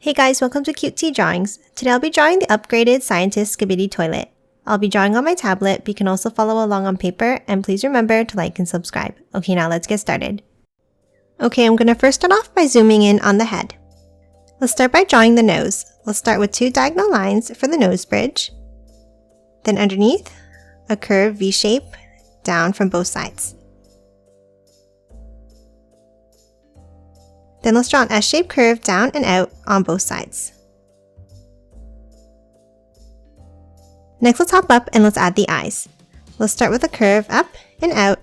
Hey guys, welcome to Cutesy Drawings. Today I'll be drawing the Upgraded Scientist Skibidi Toilet. I'll be drawing on my tablet, but you can also follow along on paper, and please remember to like and subscribe. Okay, now let's get started. Okay, I'm going to first start off by zooming in on the head. Let's start by drawing the nose. Let's start with two diagonal lines for the nose bridge. Then underneath, a curved V shape down from both sides. Then let's draw an S-shaped curve down and out on both sides. Next, let's hop up and let's add the eyes. Let's start with a curve up and out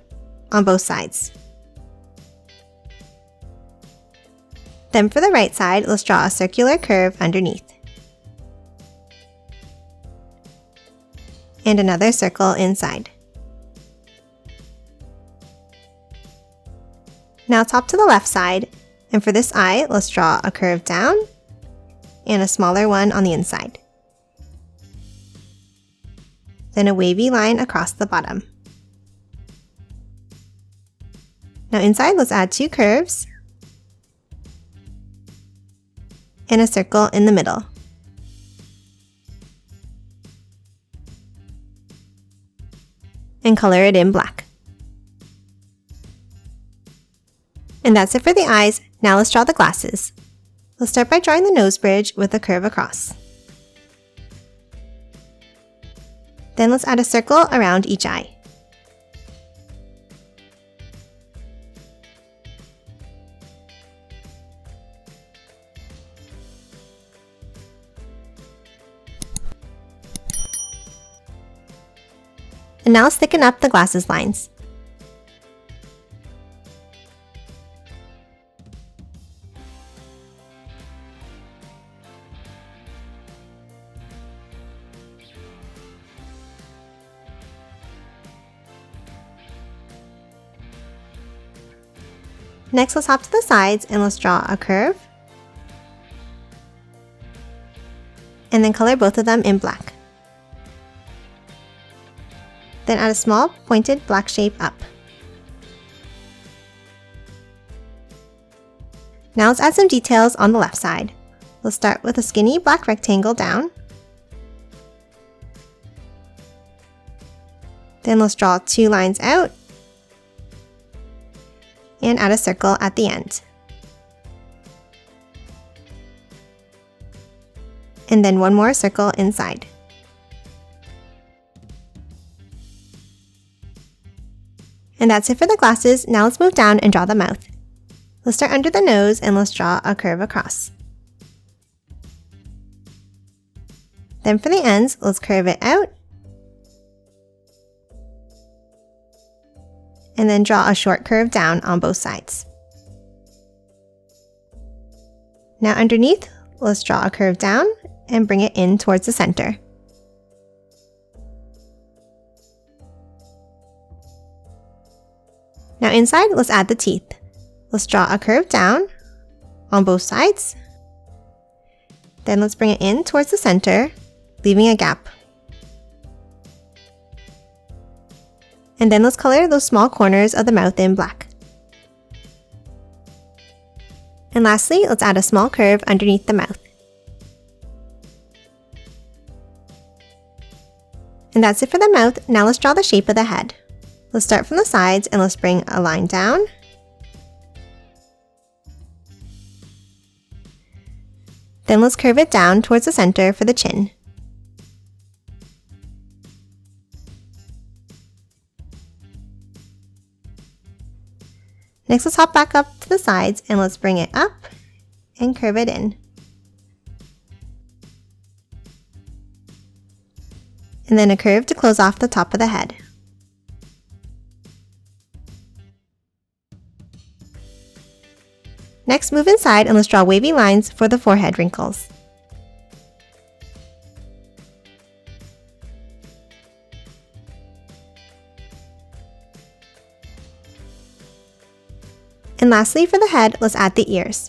on both sides. Then for the right side, let's draw a circular curve underneath. And another circle inside. Now let's hop to the left side. And for this eye, let's draw a curve down and a smaller one on the inside. Then a wavy line across the bottom. Now inside, let's add two curves and a circle in the middle. And color it in black. And that's it for the eyes. Now let's draw the glasses. Let's start by drawing the nose bridge with a curve across. Then let's add a circle around each eye. And now let's thicken up the glasses lines. Next, let's hop to the sides and let's draw a curve. And then color both of them in black. Then add a small pointed black shape up. Now let's add some details on the left side. Let's start with a skinny black rectangle down. Then let's draw two lines out. And add a circle at the end. And then one more circle inside. And that's it for the glasses. Now let's move down and draw the mouth. Let's start under the nose and let's draw a curve across. Then for the ends, let's curve it out. And then draw a short curve down on both sides. Now underneath, let's draw a curve down and bring it in towards the center. Now inside, let's add the teeth. Let's draw a curve down on both sides. Then let's bring it in towards the center, leaving a gap. And then let's color those small corners of the mouth in black. And lastly, let's add a small curve underneath the mouth. And that's it for the mouth. Now let's draw the shape of the head. Let's start from the sides and let's bring a line down. Then let's curve it down towards the center for the chin. Next, let's hop back up to the sides and let's bring it up and curve it in. And then a curve to close off the top of the head. Next, move inside and let's draw wavy lines for the forehead wrinkles. And lastly, for the head, let's add the ears.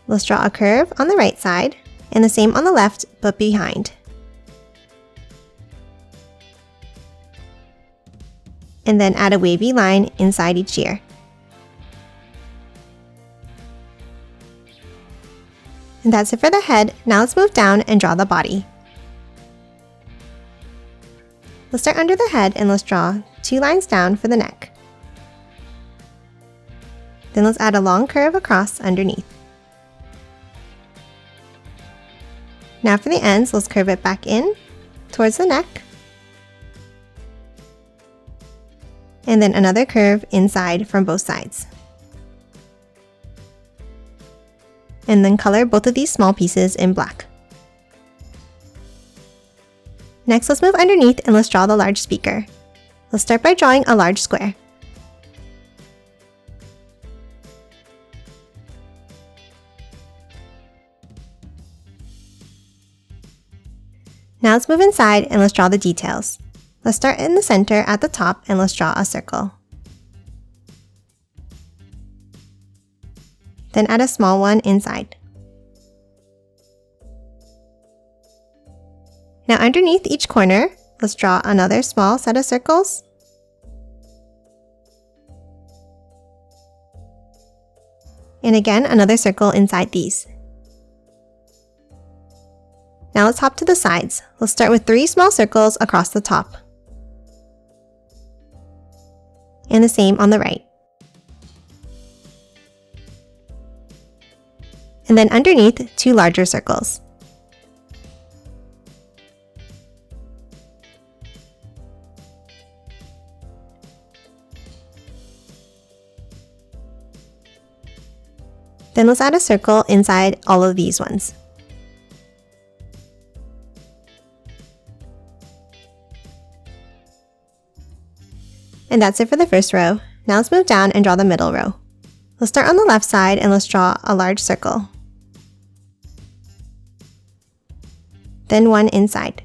Let's draw a curve on the right side and the same on the left, but behind. And then add a wavy line inside each ear. And that's it for the head. Now let's move down and draw the body. Let's start under the head and let's draw 2 lines down for the neck. Then let's add a long curve across underneath. Now for the ends, let's curve it back in towards the neck. And then another curve inside from both sides. And then color both of these small pieces in black. Next, let's move underneath and let's draw the large speaker. Let's start by drawing a large square. Now let's move inside and let's draw the details. Let's start in the center at the top and let's draw a circle. Then add a small one inside. Now underneath each corner, let's draw another small set of circles. And again, another circle inside these. Now let's hop to the sides. Let's start with 3 small circles across the top. And the same on the right. And then underneath, 2 larger circles. Then let's add a circle inside all of these ones. And that's it for the first row. Now let's move down and draw the middle row. Let's start on the left side and let's draw a large circle. Then one inside.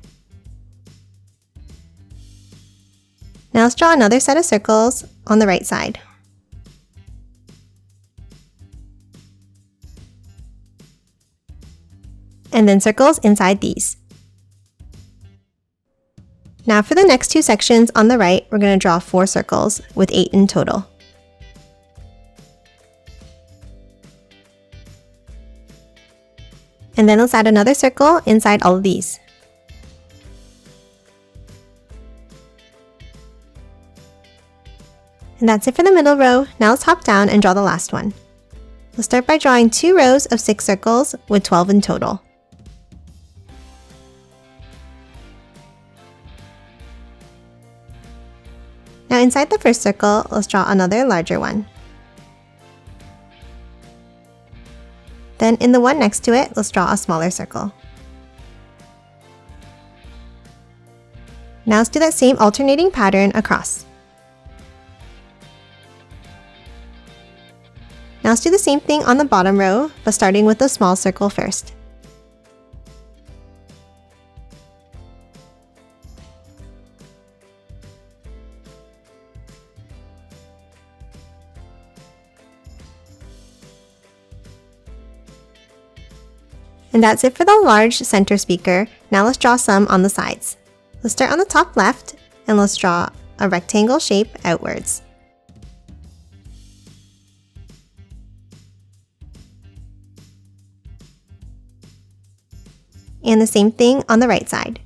Now let's draw another set of circles on the right side. And then circles inside these. Now for the next 2 sections on the right, we're going to draw 4 circles with 8 in total. And then let's add another circle inside all of these. And that's it for the middle row. Now let's hop down and draw the last one. We'll start by drawing 2 rows of 6 circles with 12 in total. Now inside the first circle, let's draw another larger one. Then in the one next to it, let's draw a smaller circle. Now let's do that same alternating pattern across. Now let's do the same thing on the bottom row, but starting with the small circle first. And that's it for the large center speaker. Now let's draw some on the sides. Let's start on the top left and let's draw a rectangle shape outwards. And the same thing on the right side.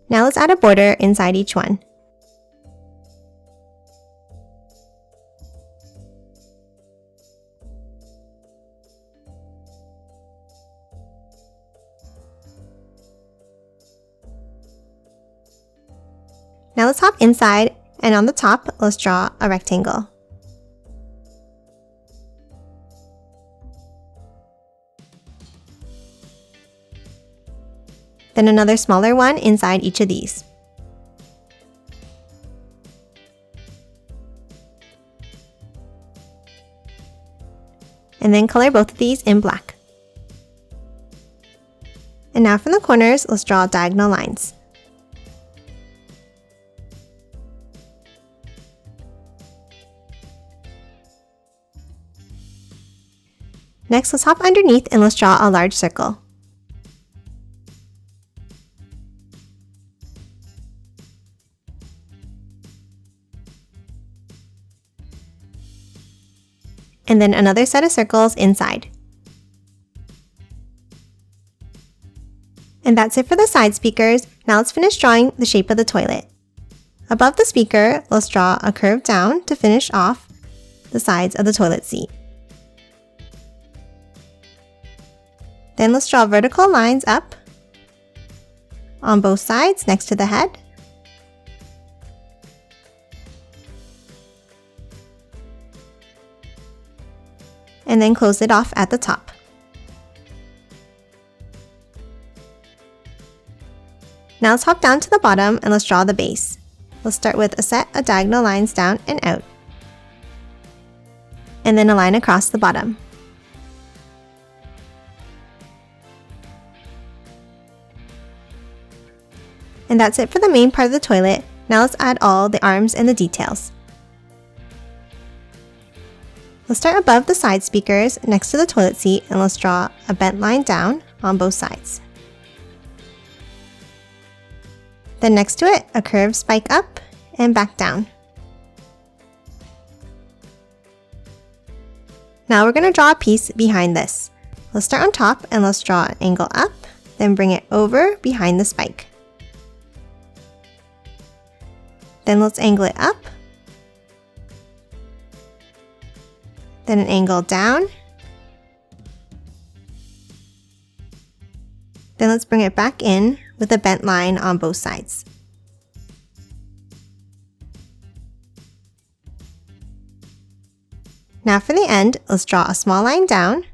Now let's add a border inside each one. Now let's hop inside, and on the top, let's draw a rectangle. Then another smaller one inside each of these. And then color both of these in black. And now from the corners, let's draw diagonal lines. Next, let's hop underneath and let's draw a large circle. and then another set of circles inside. And that's it for the side speakers. Now let's finish drawing the shape of the toilet. Above the speaker, let's draw a curve down to finish off the sides of the toilet seat. Then let's draw vertical lines up on both sides next to the head. And then close it off at the top. Now let's hop down to the bottom and let's draw the base. Let's start with a set of diagonal lines down and out, and then a line across the bottom. And that's it for the main part of the toilet. Now let's add all the arms and the details. Let's start above the side speakers next to the toilet seat and let's draw a bent line down on both sides. Then next to it, a curved spike up and back down. Now we're going to draw a piece behind this. Let's start on top and let's draw an angle up, then bring it over behind the spike. Then let's angle it up, then an angle down, then let's bring it back in with a bent line on both sides. Now for the end, let's draw a small line down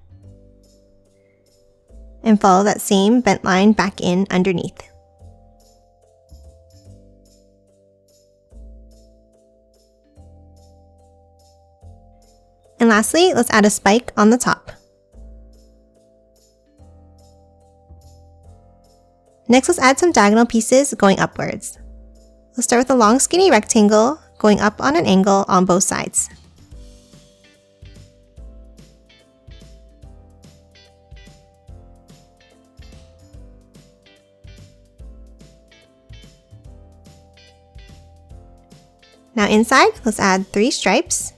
and follow that same bent line back in underneath. And lastly, let's add a spike on the top. Next, let's add some diagonal pieces going upwards. Let's start with a long skinny rectangle going up on an angle on both sides. Now inside, let's add 3 stripes.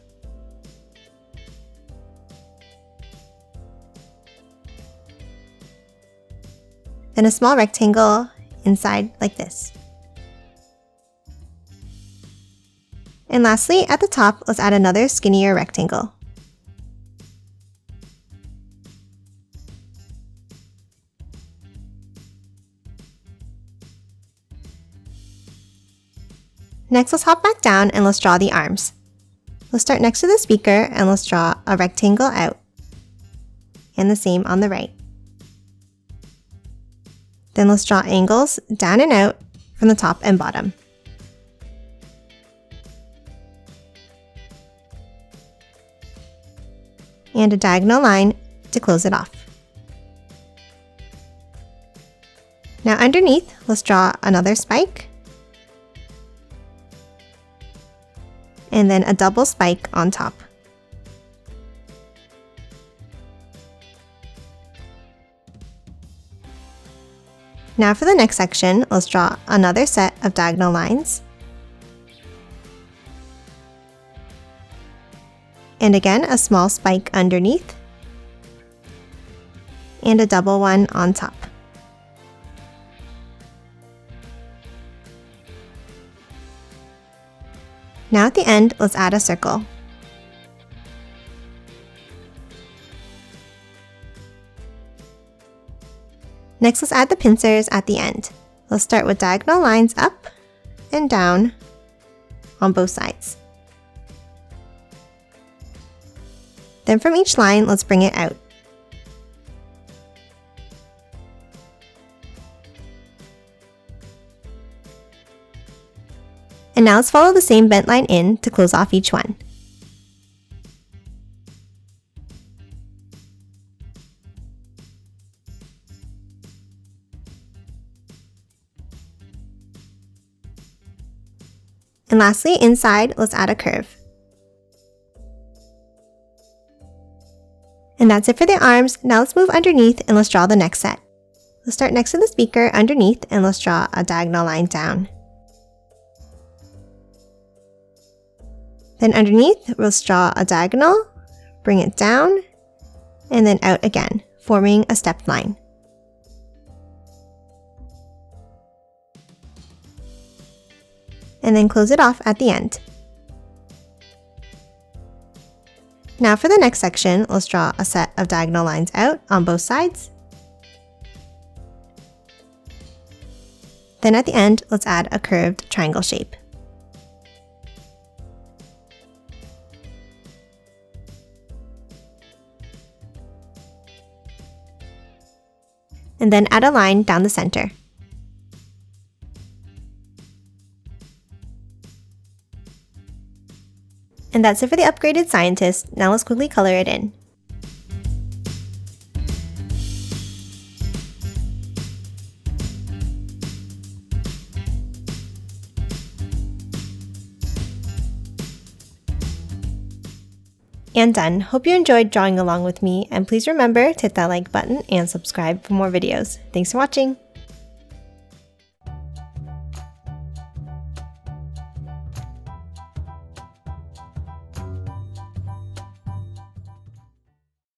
Then a small rectangle inside like this. And lastly, at the top, let's add another skinnier rectangle. Next, let's hop back down and let's draw the arms. Let's start next to the speaker and let's draw a rectangle out, and the same on the right. Then let's draw angles down and out from the top and bottom. And a diagonal line to close it off. Now underneath, let's draw another spike, and then a double spike on top. Now for the next section, let's draw another set of diagonal lines. And again, a small spike underneath, and a double one on top. Now at the end, let's add a circle. Next, let's add the pincers at the end. Let's start with diagonal lines up and down on both sides. Then from each line, let's bring it out. And now let's follow the same bent line in to close off each one. And lastly, inside, let's add a curve. And that's it for the arms. Now let's move underneath and let's draw the next set. Let's start next to the speaker underneath and let's draw a diagonal line down. Then underneath, let's draw a diagonal, bring it down, and then out again, forming a stepped line. And then close it off at the end. Now for the next section, let's draw a set of diagonal lines out on both sides. Then at the end, let's add a curved triangle shape. And then add a line down the center. And that's it for the Upgraded Scientist. Now let's quickly color it in. And done. Hope you enjoyed drawing along with me, and please remember to hit that like button and subscribe for more videos. Thanks for watching!